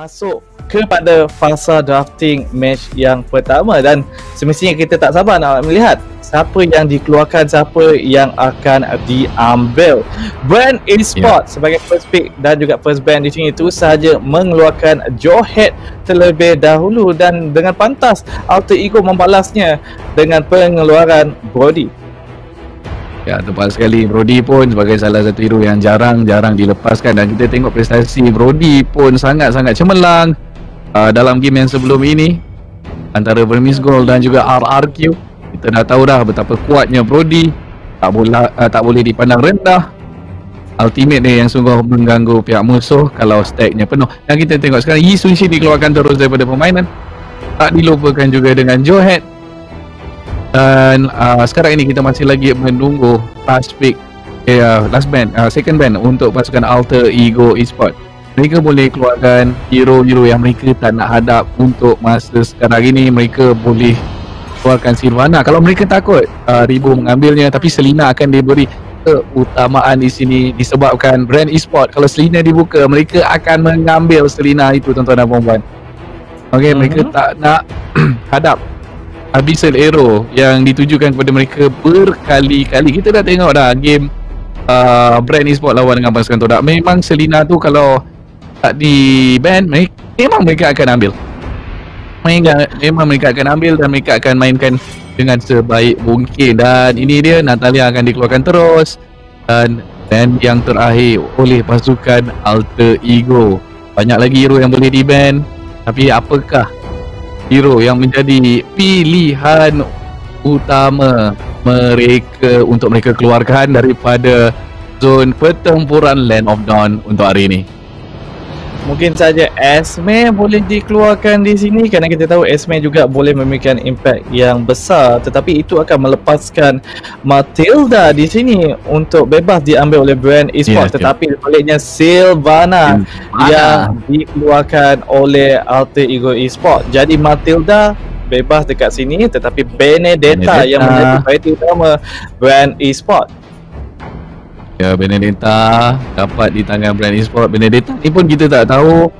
masuk kepada fasa drafting match yang pertama dan semestinya kita tak sabar nak melihat siapa yang dikeluarkan, siapa yang akan diambil. Brand Esports sebagai first pick dan juga first band di sini terus sahaja mengeluarkan Jawhead terlebih dahulu dan dengan pantas Alter Ego membalasnya dengan pengeluaran Brody. Ya, tepat sekali. Brody pun sebagai salah satu hero yang jarang-jarang dilepaskan dan kita tengok prestasi Brody pun sangat-sangat cemerlang dalam game yang sebelum ini antara Vermis Gold dan juga RRQ. Kita dah tahu dah betapa kuatnya Brody, tak boleh dipandang rendah. Ultimate ni yang sungguh mengganggu pihak musuh kalau stacknya penuh. Dan kita tengok sekarang Yi Sun-shin dikeluarkan terus daripada permainan. Tak dilupakan juga dengan Jawhead. Dan sekarang ini kita masih lagi menunggu last pick, second band untuk pasukan Alter Ego Esports. Mereka boleh keluarkan hero-hero yang mereka tak nak hadap untuk masa sekarang ini. Mereka boleh keluarkan Sylvana kalau mereka takut Ribu mengambilnya, tapi Selena akan diberi keutamaan di sini disebabkan Brand Esports. Kalau Selena dibuka, mereka akan mengambil Selena itu, tuan-tuan dan puan-puan. Okay, mereka tak nak hadap Abyssal Arrow yang ditujukan kepada mereka berkali-kali. Kita dah tengok dah game Brand Esports lawan dengan pasukan Todak. Memang Selena tu kalau tak di ban, memang mereka akan ambil. Memang mereka akan ambil dan mereka akan mainkan dengan sebaik mungkin. Dan ini dia, Natalia akan dikeluarkan terus. Dan yang terakhir oleh pasukan Alter Ego. Banyak lagi hero yang boleh di ban, tapi apakah hero yang menjadi pilihan utama mereka untuk mereka keluarkan daripada zon pertempuran Land of Dawn untuk hari ini? Mungkin saja Esme boleh dikeluarkan di sini kerana kita tahu Esme juga boleh memberikan impact yang besar, tetapi itu akan melepaskan Matilda di sini untuk bebas diambil oleh Brand Esports. Tetapi baliknya Sylvana yang dikeluarkan oleh Alter Ego Esports. Jadi Matilda bebas dekat sini, tetapi Benedetta yang menjadi fighter utama Brand Esports. Ya, Benedetta dapat di tangan Brand Esports. Benedetta ni pun kita tak tahu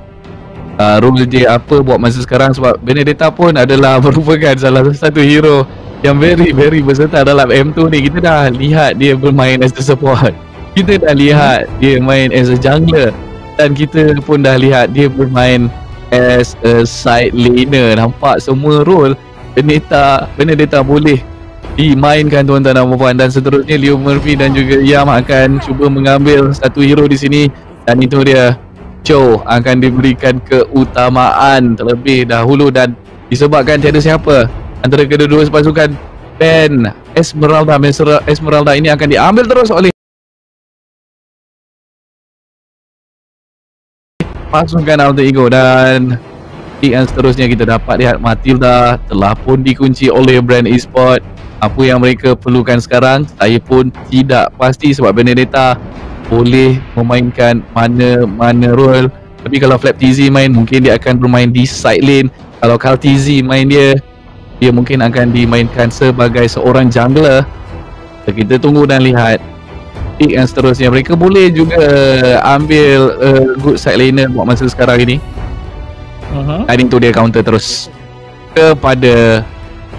rule dia apa buat masa sekarang, sebab Benedetta pun adalah merupakan salah satu hero yang very berserta dalam M2 ni. Kita dah lihat dia bermain as a support, kita dah lihat dia main as a jungler, dan kita pun dah lihat dia bermain as a side laner. Nampak semua role Benedetta boleh dimainkan, tuan-tuan dan puan-puan. Dan seterusnya Leo Murphy dan juga Yam akan cuba mengambil satu hero di sini, dan itu dia, Cho akan diberikan keutamaan terlebih dahulu. Dan disebabkan tiada siapa antara kedua-dua pasukan, Ben Esmeralda ini akan diambil terus oleh pasukan Alter Ego. Dan yang seterusnya kita dapat lihat Matilda telah pun dikunci oleh Brand Esports. Apa yang mereka perlukan sekarang, saya pun tidak pasti, sebab Benedetta boleh memainkan mana role. Tapi kalau Flap TZ main, mungkin dia akan bermain di side lane. Kalau Carl TZ main, dia mungkin akan dimainkan sebagai seorang jungler. Kita tunggu dan lihat pick yang seterusnya. Mereka boleh juga ambil good side laner buat masa sekarang ini. Dan itu dia counter terus kepada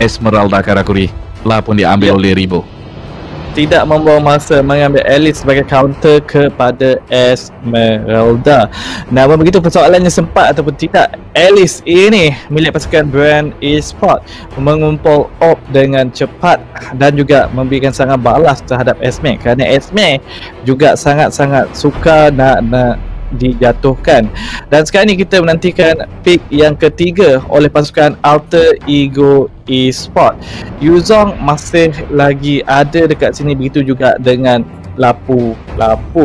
Esmeralda Karakuri. Telah pun diambil oleh Ribo. Tidak membawa masa mengambil Alice sebagai counter kepada Esmeralda. Namun begitu persoalannya, sempat ataupun tidak Alice ini milik pasukan Brand Esports mengumpul op dengan cepat dan juga memberikan serangan balas terhadap Esme, kerana Esme juga sangat-sangat suka nak dijatuhkan. Dan sekarang ni kita menantikan pick yang ketiga oleh pasukan Alter Ego Esports. Yuzong masih lagi ada dekat sini, begitu juga dengan Lapu.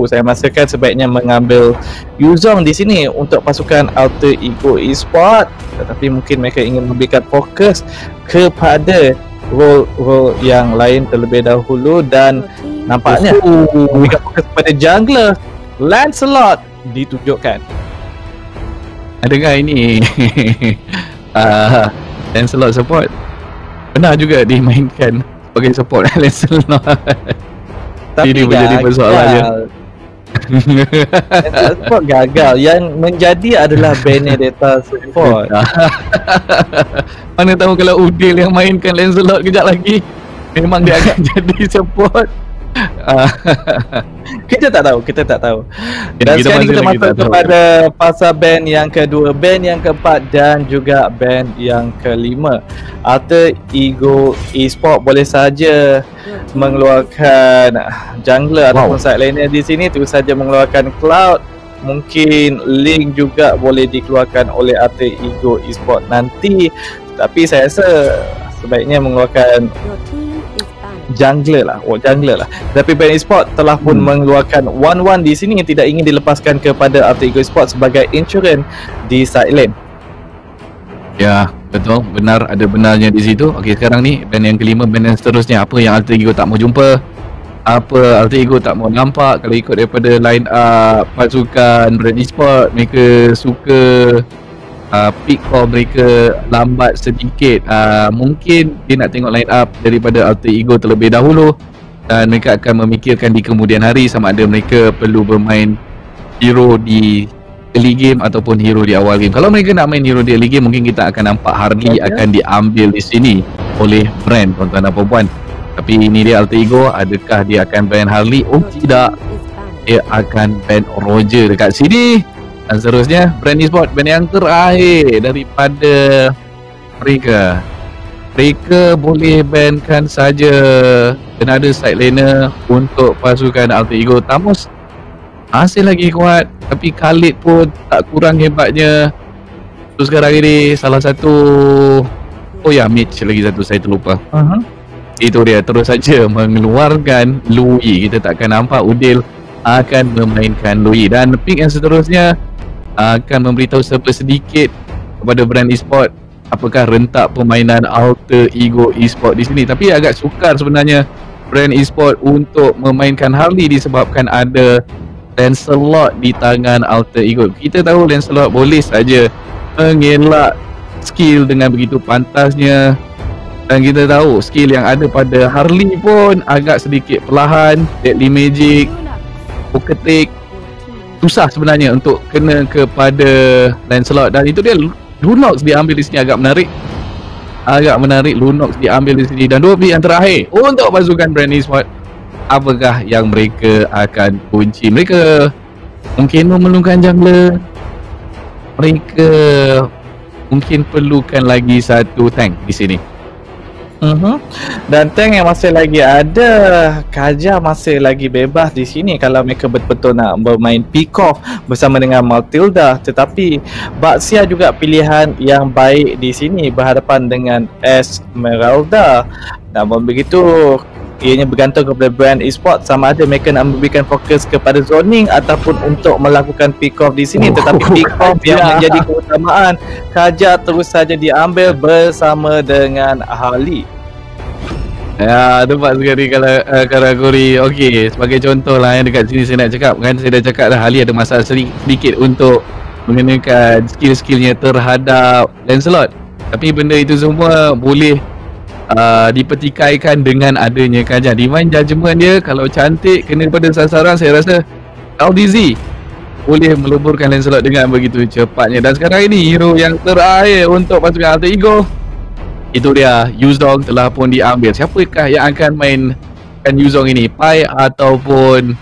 Saya rasakan sebaiknya mengambil Yuzong di sini untuk pasukan Alter Ego Esports, tetapi mungkin mereka ingin memberikan fokus kepada role yang lain terlebih dahulu. Dan nampaknya memberikan fokus kepada jungler Lancelot ditunjukkan. Adakah ini Lancelot support? Benar juga dimainkan sebagai support Lancelot. Tapi ini menjadi persoalannya. Support gagal. Yang menjadi adalah Benedetta support. Mana tahu kalau Udil yang mainkan Lancelot kejap lagi, memang dia akan jadi support. Kita tak tahu. Dan Kita sekarang masih kita lagi masuk tak tahu. kepada fasa band yang kedua, band yang keempat dan juga band yang kelima. Alter Ego Esport boleh saja mengeluarkan jungler ataupun side laner di sini, terus saja mengeluarkan Cloud. Mungkin Link juga boleh dikeluarkan oleh Alter Ego Esport nanti. Tapi saya rasa sebaiknya mengeluarkan jungler lah. Tapi band Esport telah pun mengeluarkan 1-1 di sini yang tidak ingin dilepaskan kepada Alter Ego Esport sebagai insurance di side lane. Ya, betul, benar, ada benarnya di situ. Okey, sekarang ni band yang kelima, band yang seterusnya, apa yang Alter Ego tak mau jumpa, apa Alter Ego tak mau nampak. Kalau ikut daripada line up pasukan brand Esport, mereka suka pick call mereka lambat sedikit. Mungkin dia nak tengok line up daripada Alter Ego terlebih dahulu, dan mereka akan memikirkan di kemudian hari sama ada mereka perlu bermain hero di early game ataupun hero di awal game. Kalau mereka nak main hero di early game, mungkin kita akan nampak Harley akan diambil di sini oleh brand, tuan-tuan dan puan-puan. Tapi ini dia Alter Ego, adakah dia akan ban Harley? Oh tidak, dia akan ban Roger dekat sini. Dan seterusnya brand Esport, band yang terakhir daripada mereka. Mereka boleh bankan saja another side laner untuk pasukan Alter Ego. Tamus masih lagi kuat, tapi Khalid pun tak kurang hebatnya. Terus sekarang ini salah satu, oh ya, Mitch lagi satu saya terlupa. Itu dia, terus saja mengeluarkan Louis. Kita takkan nampak Udil akan memainkan Louis. Dan pick yang seterusnya akan memberitahu sedikit kepada brand Esport apakah rentak permainan Alter Ego Esport di sini. Tapi agak sukar sebenarnya brand Esport untuk memainkan Harley disebabkan ada Lancelot di tangan Alter Ego. Kita tahu Lancelot boleh saja mengelak skill dengan begitu pantasnya, dan kita tahu skill yang ada pada Harley pun agak sedikit perlahan. Deadly Magic, Poketik, susah sebenarnya untuk kena kepada Lancelot. Dan itu dia, Lunox diambil di sini, agak menarik Lunox diambil di sini. Dan dua pick yang terakhir untuk pasukan brand Esport, apakah yang mereka akan kunci? Mereka mungkin memerlukan jungler, mereka mungkin perlukan lagi satu tank di sini. Dan tank yang masih lagi ada, Kaja masih lagi bebas di sini kalau mereka betul-betul nak bermain pick off bersama dengan Matilda. Tetapi Baxia juga pilihan yang baik di sini berhadapan dengan Esmeralda. Namun begitu, ianya bergantung kepada brand Esport sama ada mereka nak memberikan fokus kepada zoning ataupun untuk melakukan pick off di sini. Tetapi pick off yang menjadi keutamaan, Kaja terus saja diambil bersama dengan Harley. Ya, tepat sekali kalau Karagori. Okey, sebagai contoh lah yang dekat sini saya nak cakap kan, saya dah cakap dah Harley ada masalah sedikit untuk mengenakan skill-skillnya terhadap Lancelot. Tapi benda itu semua boleh dipertikaikan dengan adanya Kaja. Divine Judgment dia kalau cantik kena pada sasaran, saya rasa LDZ boleh meleburkan Lancelot dengan begitu cepatnya. Dan sekarang ini hero yang terakhir untuk pasukan Alter Ego, itu dia, Yuzong telah pun diambil. Siapakah yang akan mainkan Yuzong ini? Pai ataupun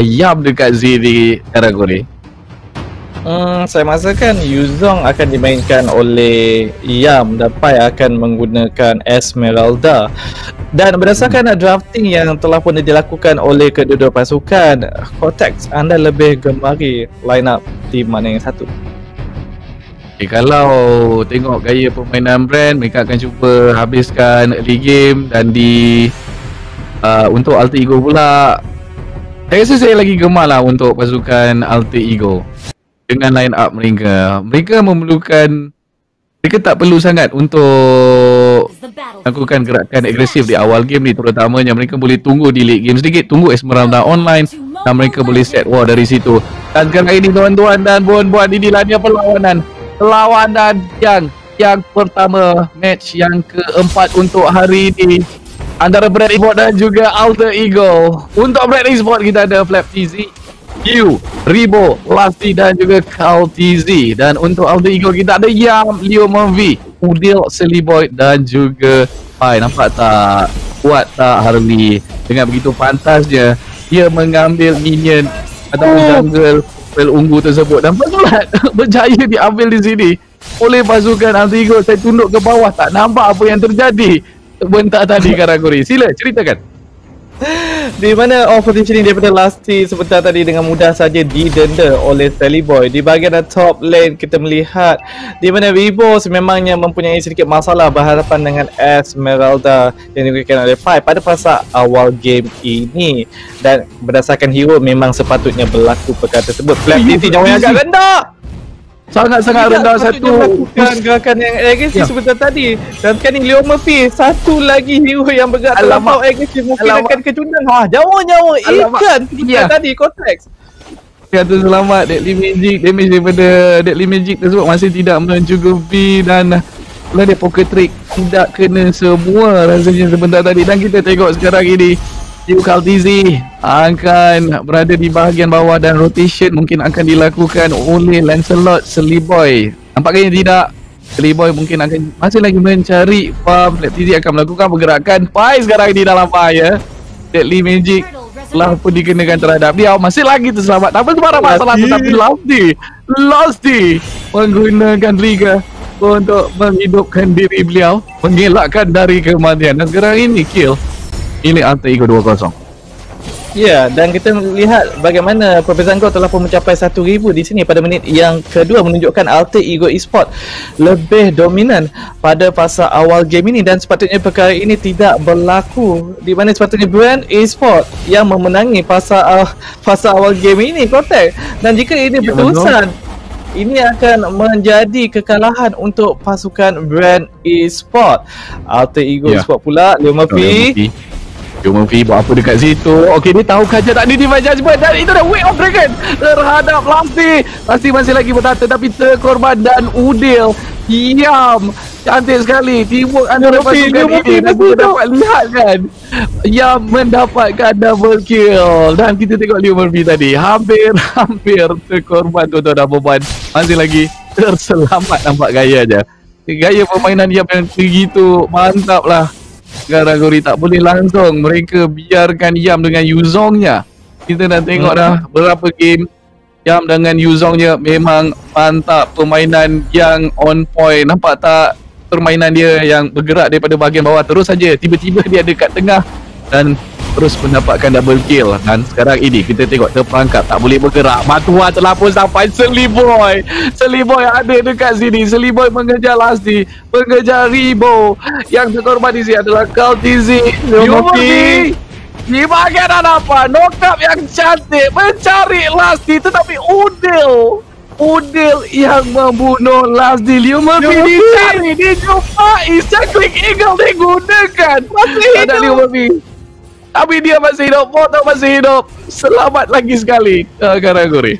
Yam dekat Z di Karagori? Saya rasakan Yuzong akan dimainkan oleh Yam dan Pai akan menggunakan Esmeralda. Dan berdasarkan drafting yang telah pun dilakukan oleh kedua-dua pasukan, Cortex, anda lebih gemari line up tim mana yang satu? Kalau tengok gaya permainan brand, mereka akan cuba habiskan early game. Dan untuk Alter Ego pula, saya rasa saya lagi gemar lah untuk pasukan Alter Ego dengan line up mereka. Mereka memerlukan, mereka tak perlu sangat untuk lakukan gerakan agresif di awal game ni. Terutamanya mereka boleh tunggu di late game sedikit, tunggu Esmeralda online, dan mereka boleh set war dari situ. Dan sekarang ini tuan-tuan dan puan-puan, inilah dia perlawanan yang pertama, match yang keempat untuk hari ini antara Brand Esport dan juga Alter Ego. Untuk Brand Esport kita ada Flap TZ, Yu, Ribo, Lasti dan juga Kaltizi. Dan untuk Alter Ego kita ada Yam, Leo Murphy, Udil, Seliboy dan juga Pai. Nampak tak? Kuat tak Harley? Dengan begitu pantasnya dia mengambil minion ataupun jungle pel ungu tersebut dan pesulat berjaya diambil di sini oleh pasukan Alter Ego. Saya tunduk ke bawah, tak nampak apa yang terjadi bentak tadi Karagori. Sila ceritakan. Di mana oppositioning daripada Lasti sebentar tadi dengan mudah saja didenda oleh Sally Boy. Di bahagian top lane kita melihat di mana Vivo sememangnya mempunyai sedikit masalah berhadapan dengan Esmeralda yang diberikan oleh Pai pada fasa awal game ini. Dan berdasarkan hero memang sepatutnya berlaku perkara tersebut. Flat TT jauh yang agak rendah. Sangat-sangat rendah satu gerakan yang agresif sebentar tadi. Dan sekarang ni Leo Murphy, satu lagi hero yang bergerak terlampau agresif mungkin akan kecundang. Nyawa ikan sebentar tadi konteks. Kata selamat Deadly Magic, damage daripada Deadly Magic tersebut masih tidak mencukupi dan dia poker trick tidak kena semua rasanya sebentar tadi. Dan kita tengok sekarang ini Yu Kaltizi akan berada di bahagian bawah dan rotation mungkin akan dilakukan oleh Lancelot Seliboy. Nampaknya tidak. Seliboy mungkin akan masih lagi mencari farm. Kaltizi akan melakukan pergerakan. Pai sekarang di dalam bahaya. Deadly Magic telah pun dikenakan terhadap dia. Masih lagi terselamat. Tak sebarang masalah tetapi Lasti menggunakan Liga untuk menghidupkan diri beliau, mengelakkan dari kematian. Dan sekarang ini kill ini Alter Ego 2-0. Ya, dan kita lihat bagaimana perbezaan gol telah pun mencapai 1000 di sini pada minit yang kedua, menunjukkan Alter Ego Esports lebih dominan pada fasa awal game ini dan sepatutnya perkara ini tidak berlaku di mana sepatutnya Brand Esports yang memenangi fasa awal game ini kontak. Dan jika ini berterusan, ini akan menjadi kekalahan untuk pasukan Brand Esports. Alter Ego Esports pula Leo Murphy buat apa dekat situ? Okey, dia tahu kaca tak ada divine judgment dan itu dah Way of Dragon terhadap Lasti. Lasti masih lagi bertahan tetapi terkorban dan Udil. Yam, cantik sekali teamwork antara pasukan ini. Kita dapat lihat kan Yam mendapatkan double kill dan kita tengok Leo Murphy tadi hampir terkorban tuan-tuan dan puan. Masih lagi terselamat, nampak gaya je. Gaya permainan Yam yang begitu mantap lah. Karagori tak boleh langsung mereka biarkan Yam dengan Yuzongnya. Kita dah tengok dah berapa game Yam dengan Yuzongnya memang mantap. Permainan yang on point. Nampak tak permainan dia yang bergerak daripada bahagian bawah terus saja tiba-tiba dia dekat tengah dan terus mendapatkan double kill. Dan sekarang ini kita tengok terperangkap tak boleh bergerak. Matua telah pun sampai. Seliboy ada dekat sini. Seliboy mengejar Lasti, mengejar Ribo. Yang terkorban di sini adalah Kaltizi. Murphy di bahagian hadapan, knock-up yang cantik mencari Lasti tetapi Udil yang membunuh Lasti. Leo Murphy dicari, dijumpai, Cycling Eagle digunakan. Masih ada Leo Murphy tapi dia masih hidup, foto masih hidup. Selamat lagi sekali Karagori.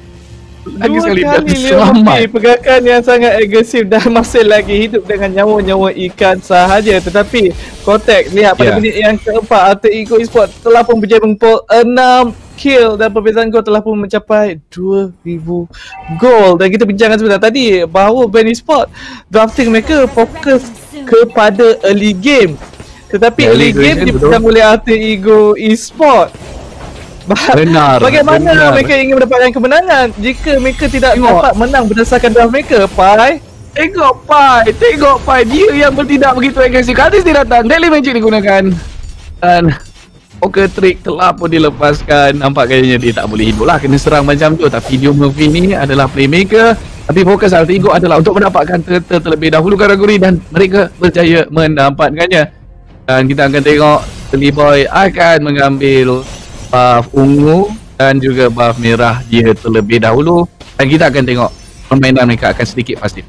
Lagi sekali dia selamat. Pergerakan yang sangat agresif dan masih lagi hidup dengan nyawa-nyawa ikan sahaja. Tetapi kontak lihat pada minit yang keempat, Alter Ego Esports telah pun berjaya mengumpul 6 kill dan perbezaan gol telah pun mencapai 2000 gol. Dan kita bincangkan sebentar tadi bahawa Brand Esports drafting mereka fokus kepada early game, tetapi early game dipegang oleh Alter Ego Esports. Bagaimana mereka ingin mendapatkan kemenangan jika mereka tidak dapat menang berdasarkan draft mereka? Pai, tengok Pai dia yang bertindak begitu agresif. Kadis dia datang, Deadly Magic digunakan dan poker trick telah pun dilepaskan. Nampak kayaknya dia tak boleh hidup lah, kena serang macam tu. Tapi Leo Murphy ni adalah playmaker, tapi fokus Alter Ego adalah untuk mendapatkan turtle terlebih dahulu Karagori dan mereka berjaya mendapatkannya. Dan kita akan tengok Seliboy akan mengambil buff ungu dan juga buff merah dia terlebih dahulu. Dan kita akan tengok permainan mereka akan sedikit pasif.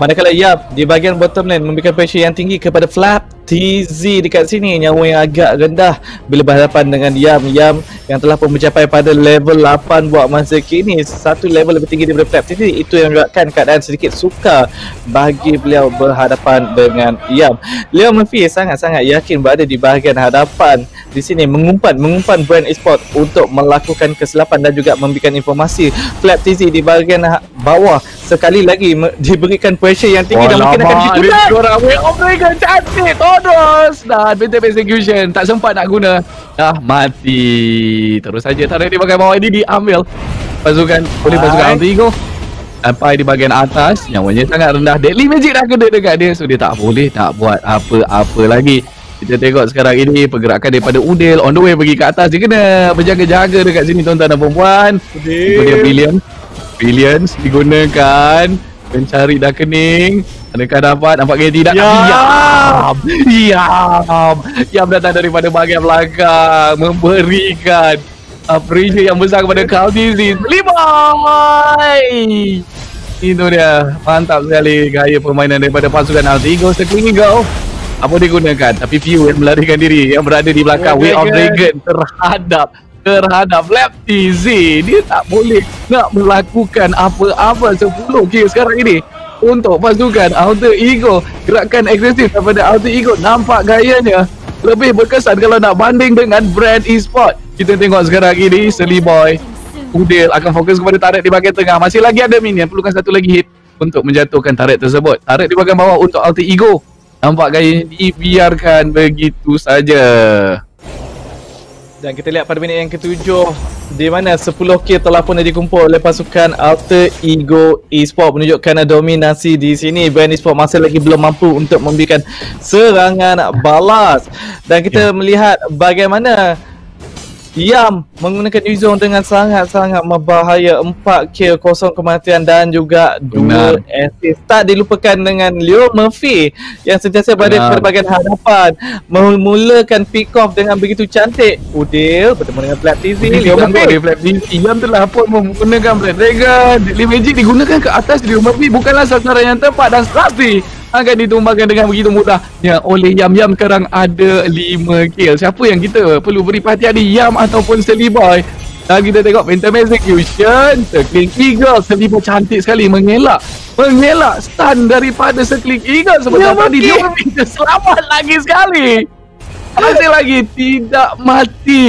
Manakala Yap di bahagian bottom lane memberikan pressure yang tinggi kepada Flap TZ dekat sini, nyawa yang agak rendah bila berhadapan dengan Yam yang telah pun mencapai pada level 8 buat masa kini, satu level lebih tinggi daripada Flap TZ. Itu yang menyebabkan keadaan sedikit sukar bagi beliau berhadapan dengan Yam. Leo Murphy sangat-sangat yakin berada di bahagian hadapan di sini, mengumpan Brand Esports untuk melakukan kesilapan dan juga memberikan informasi. Flap TZ di bahagian bawah sekali lagi diberikan pressure yang tinggi dan mungkin akan ditutup. Orang way of Dragon cantik Todos dan Phantom Execution tak sempat nak guna, dah mati. Terus saja tarik di bahagian bawah ini diambil pasukan oleh pasukan Alter Ego. Sampai di bahagian atas nyawanya sangat rendah, Deadly Magic dah kena dekat dia, so dia tak boleh nak buat apa-apa lagi. Kita tengok sekarang ini pergerakan daripada Udil on the way pergi ke atas. Dia kena berjaga-jaga dekat sini tuan-tuan dan puan. Kemudian Billions digunakan mencari dah kening. Adakah dapat? Nampaknya tidak. Yam datang daripada bahagian belakang memberikan pressure yang besar kepada Kaldizi. Liboy! Itu dia, mantap sekali gaya permainan daripada pasukan Alter Ego. Circling Eagle apa digunakan, tapi View yang melarikan diri, yang berada di belakang Way of Dragon terhadap Flap TZ. Dia tak boleh nak melakukan apa-apa 10 kill sekarang ini untuk pasukan Alter Ego. Gerakan agresif daripada Alter Ego nampak gayanya lebih berkesan kalau nak banding dengan Brand Esports. Kita tengok sekarang ini Seliboy Udil akan fokus kepada turret di bahagian tengah. Masih lagi ada minion, perlukan satu lagi hit untuk menjatuhkan turret tersebut. Turret di bahagian bawah untuk Alter Ego nampak gaya dibiarkan begitu saja. Dan kita lihat pada minit yang ke-7 di mana 10 kill telah pun dikumpul oleh pasukan Alter Ego Esports, menunjukkan dominasi di sini. Brand Esports masih lagi belum mampu untuk memberikan serangan balas. Dan kita melihat bagaimana Yam menggunakan Yuzong dengan sangat-sangat membahaya. 4 kill, 0 kematian dan juga 2 assist. Tak dilupakan dengan Leo Murphy yang sentiasa berada pada bahagian hadapan, memulakan pick off dengan begitu cantik. Udil bertemu dengan Flap TZ. Leo Murphy Flap TZ Yam telah pun menggunakan Black Dragon. Deadly Magic digunakan ke atas Leo Murphy, bukanlah sasaran yang tepat dan pasti akan ditumbangkan dengan begitu mudahnya oleh Yam. Sekarang ada 5 kill. Siapa yang kita perlu beri perhatian ni, Yam ataupun Seliboy? Dan kita tengok Phantom Execution, Circling Eagle. Seliboy cantik sekali mengelak stun daripada Circling Eagle sebentar tadi. Dia selamat lagi sekali, masih lagi tidak mati.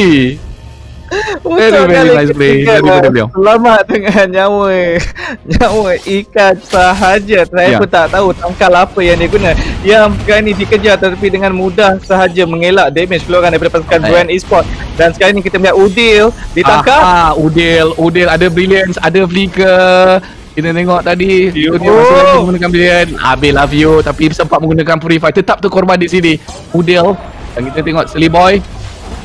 Selamat dengan nyawa ikan sahaja. Saya pun tak tahu tangkal apa yang dia guna. Yang sekarang ni dikejar tetapi dengan mudah sahaja mengelak damage keluaran daripada pasukan Brand Esports. Dan sekarang ni kita melihat Udil ditangkap. Udil ada Brilliance, ada Flicker. Kita tengok tadi View dia masih lagi menggunakan Brilliance. Habislah View tapi sempat menggunakan Purify, tetap terkorban di sini Udil. Dan kita tengok Seliboy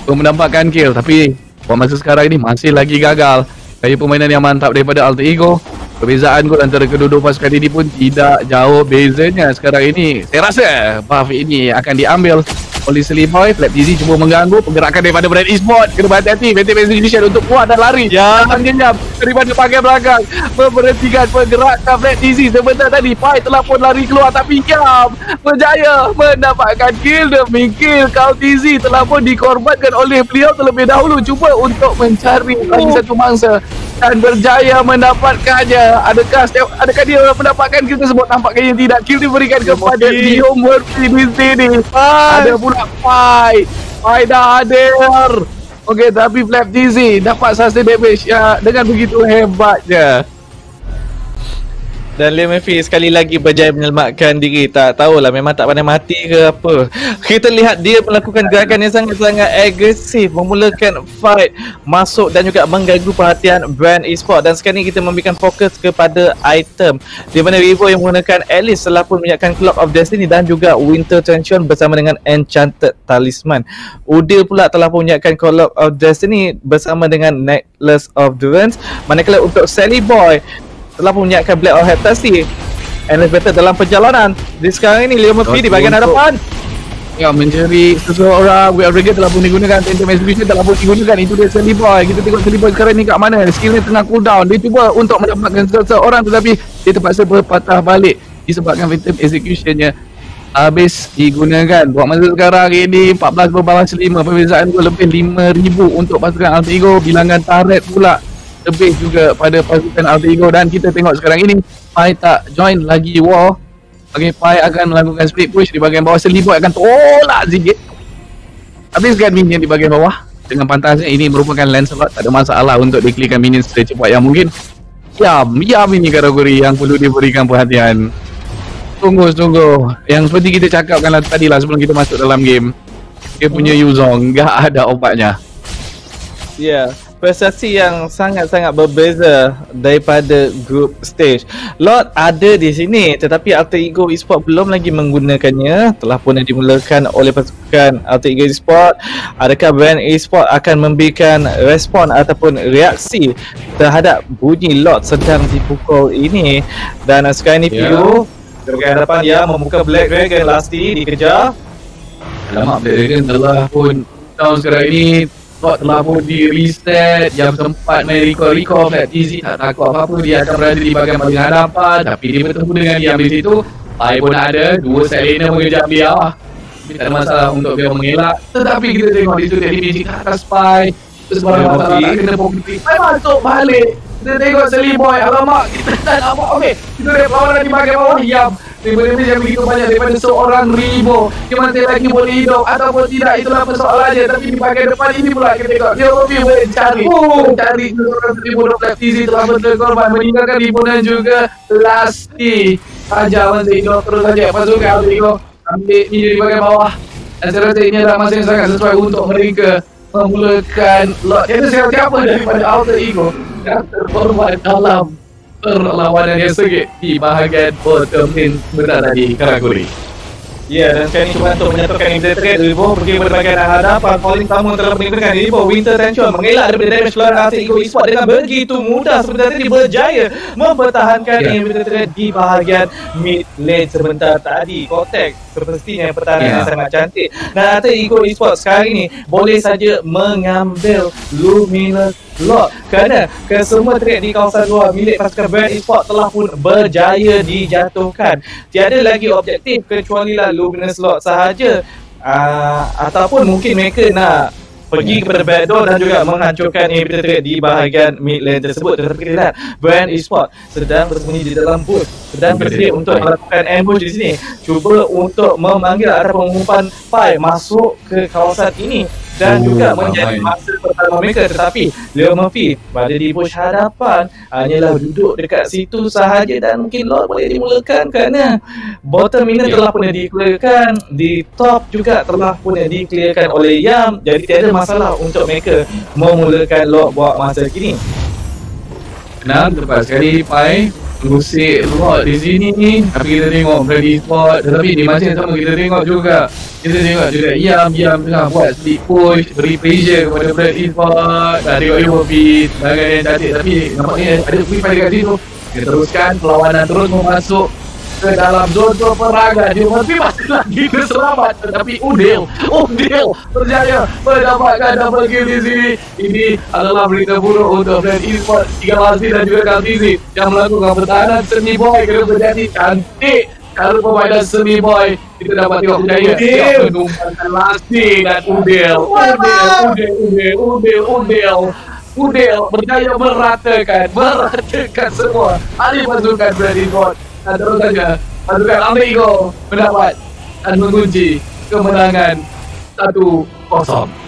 mendapatkan kill tapi buat masa sekarang ini masih lagi gagal. Gaya permainan yang mantap daripada Alter Ego. Perbezaan gol antara kedua-dua pasukan ini pun tidak jauh bezanya. Sekarang ini saya rasa buff ini akan diambil oleh Seliboy. Flap TZ cuba mengganggu pergerakan daripada Brand Esports. Kena berhati-hati Phantom Execution untuk kuat dan lari. Jenyap daripada bahagian belakang memberhentikan pergerakan Flap TZ. Sebentar tadi Pai telah pun lari keluar tapi Yam berjaya mendapatkan kill demi kill. TZ telah pun dikorbankan oleh beliau terlebih dahulu, cuba untuk mencari lagi satu mangsa dan berjaya mendapatkannya. Adakah dia mendapatkan kill tersebut? Nampaknya tidak. Kill diberikan kepada Leo Murphy di sini. Ada pula Pai dah hadir. Okey, tapi Flap TZ dapat sustain damage dengan begitu hebatnya. Dan Leo Murphy sekali lagi berjaya menyelamatkan diri. Tak tahulah memang tak pandai mati ke apa. Kita lihat dia melakukan gerakan yang sangat-sangat agresif, memulakan fight, masuk dan juga mengganggu perhatian Brand Esports. Dan sekarang ni kita memberikan fokus kepada item, di mana Revo yang menggunakan Alice telah pun menyiapkan Clock of Destiny dan juga Winter Tension bersama dengan Enchanted Talisman. Udil pula telah pun menyiapkan Clock of Destiny bersama dengan Necklace of Durance. Manakala untuk Seliboy telah pun menyiapkan Black of Heptasy. Endless Battle dalam perjalanan. Di sekarang ini Leo Murphy di bahagian hadapan mencari seseorang. Way of Dragon telah pun digunakan, Phantom Execution telah pun digunakan. Itu dia Seliboy. Kita tengok Seliboy sekarang ni kat mana. Skillnya tengah cooldown. Dia cuba untuk mendapatkan seseorang tetapi dia terpaksa berpatah balik disebabkan Phantom Executionnya habis digunakan. Buat masa sekarang ini 14 berbalas 5, perbezaan gol lebih 5,000 untuk pasukan Alter Ego. Bilangan turret pula lebih juga pada pasukan Alter Ego. Dan kita tengok sekarang ini Pai tak join lagi war. Okay, Pai akan melakukan split push di bahagian bawah. Seliboy akan tolak sikit. Habiskan minion di bahagian bawah. Dengan pantasnya ini merupakan Lancelot. Tak ada masalah untuk di-clearkan minion secepat yang mungkin. Yam ini kategori yang perlu diberikan perhatian. Sungguh yang seperti kita cakapkan tadi lah sebelum kita masuk dalam game, dia punya Yuzong gak ada obatnya. Ya, prestasi yang sangat-sangat berbeza daripada group stage. Lot ada di sini tetapi Alter Ego Esport belum lagi menggunakannya. Telah pun dimulakan oleh pasukan Alter Ego Esport. Adakah Brand Esport akan memberikan respon ataupun reaksi terhadap bunyi Lot sedang dipukul ini? Dan sekarang ni Piru ke hadapan dia membuka Black Dragon Lasti dikejar. Alamak, Black Dragon telah pun down sekarang ini. Slot telah pun di reset. Yang sempat main recall Flat TZ tak takut apa-apa. Dia akan berada di bahagian paling hadapan. Tapi dia bertemu dengan diam di situ. Pai pun ada. Dua set laner mengejar dia. Tapi tak ada masalah untuk dia mengelak. Tetapi kita tengok di situ dia di atas Pai. Sebarang masalah tak kena popular. Pai masuk balik. Kita tengok Seliboy, alamak, kita tak nak buat okey. Kita ada perlawanan di bahagian bawah, diam. Daripada yang begitu banyak daripada seorang Ribo. Dia masih lagi boleh hidup ataupun tidak, itulah persoalannya. Tapi di bahagian depan ini pula kita tengok dia lebih mencari seorang Ribo dan FTZ telah berkorban meninggalkan Ribo dan juga Lasti. Saja masih hidup terus saja pasukan Alter Ego ambil ini di bahagian bawah. Dan saya rasa ini adalah masa yang sangat sesuai untuk mereka memulakan lot. Itu siapa daripada Alter Ego yang terkorban dalam perlawanan yang sengit di bahagian bottom lane berada di kategori. Ya, dan sekarang ini cuba untuk menyatukan Inter Trade. Ribo pergi berbagai hadapan. Falling tamu telah meninggalkan Ribo. Winter Tension mengelak daripada damage keluaran Alter Ego Esport dengan begitu mudah. Sebenarnya dia berjaya mempertahankan Inter Trade di bahagian mid lane sebentar tadi. Kotek semestinya pertahanan yang sangat cantik. Dan Alter Ego Esport sekarang ini boleh saja mengambil Luminous Lot kerana kesemua trade di kawasan luar milik pasukan Brand Esport telah pun berjaya dijatuhkan. Tiada lagi objektif kecuali lah Luminous Lot sahaja. Ataupun mungkin mereka nak pergi kepada backdoor dan juga menghancurkan inhibitor trade di bahagian mid lane tersebut. Tetapi kita lihat Brand Esport sedang bersembunyi di dalam bush, sedang bersedia untuk melakukan ambush di sini, cuba untuk memanggil ataupun mengumpan Pai masuk ke kawasan ini dan juga menjadi masa pertama mereka. Tetapi Leo Murphy berada di bush hadapan, hanyalah duduk dekat situ sahaja dan mungkin Lord boleh dimulakan kerana bottom miner telah pun di-clearkan, di top juga telah pun di-clearkan oleh Yam. Jadi tiada masalah untuk mereka memulakan Lord buat masa kini. Benar, tepat sekali Pai mengusik Lord di sini ni. Tapi kita tengok Brand Esport, tetapi di masa yang sama kita tengok juga Yam tengah buat split push, beri pressure kepada Brand Esport. Dah tengok dia berpit bahagian yang cantik, tapi nampaknya ada free fight dekat situ. Dia teruskan perlawanan terus memasuk ke dalam zon peperangan. Dia masih lagi keselamat, tetapi Udil berjaya mendapatkan double kill di sini. Ini adalah berita buruk untuk Brand Esport. Tiga Lasti dan juga Kaltizi yang melakukan pertahanan. Semi Boy kena berjadi cantik. Kalau permainan Semi Boy kita dapat tengok berjaya menumbangkan Lasti dan Udil berjaya meratakan semua ahli pasukan Brand Esport. Dan terus saja pasukan Alter Ego mendapat dan mengunci kemenangan 1-0.